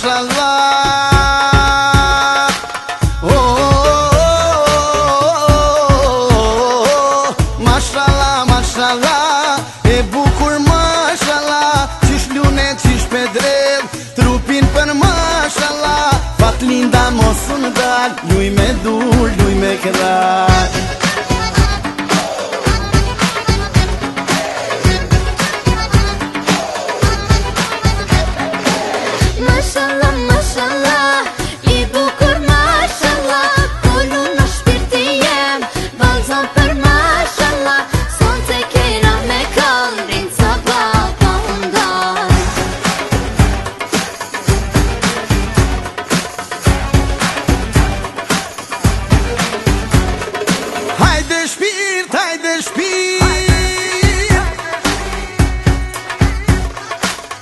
mashallah. Mashallah, mashallah, e bukur mashallah, qish lune, qish pedrel, trupin për mashallah, fat linda mosun dal, luj me dur, luj me këdal. Mashallah, mashallah, i bukur mashallah, kolu në shpirti jem, balzon për mashallah, son të kena me këndin sa baba undan. Hajde shpirt, hajde shpirt,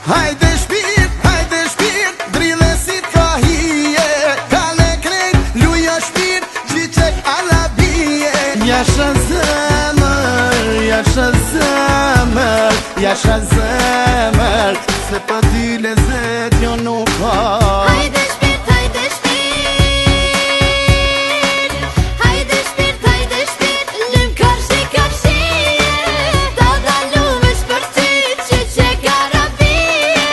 hajde shpirt, hajde shpirt, drille si t'kahije, kale krejt, luja shpirt, qiqek ala bije. Jasha zemër, jasha zemër, jasha zemër, se pa ty lezet jo nuk ka. Hajde shpirt, hajde shpirt, hajde shpirt, hajde shpirt, lëm karshi karshije, ta dalumesh për ty që që karabije.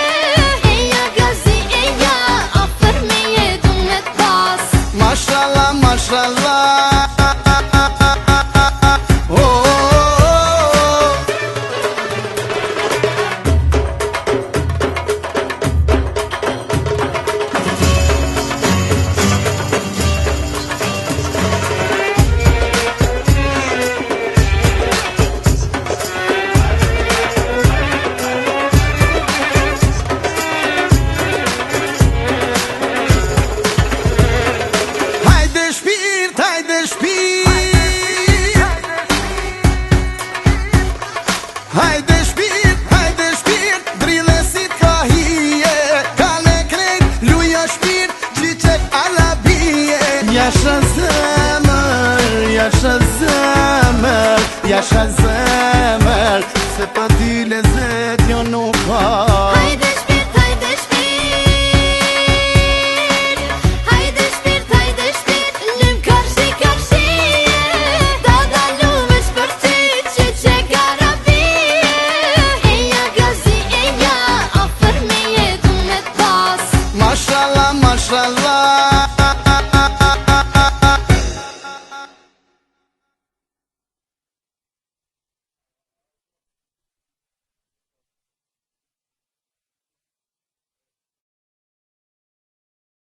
Eja gazi, eja, afer me jetu me t'pas. Mashallah, mashallah. Hajde shpirt, hajde shpirt, drille si t'kahije, kale krejt, luja shpirt, qiqek ala bije. Jasha zemër, jasha zemër, jasha zemër, se pa ty lezet jo nuk ka.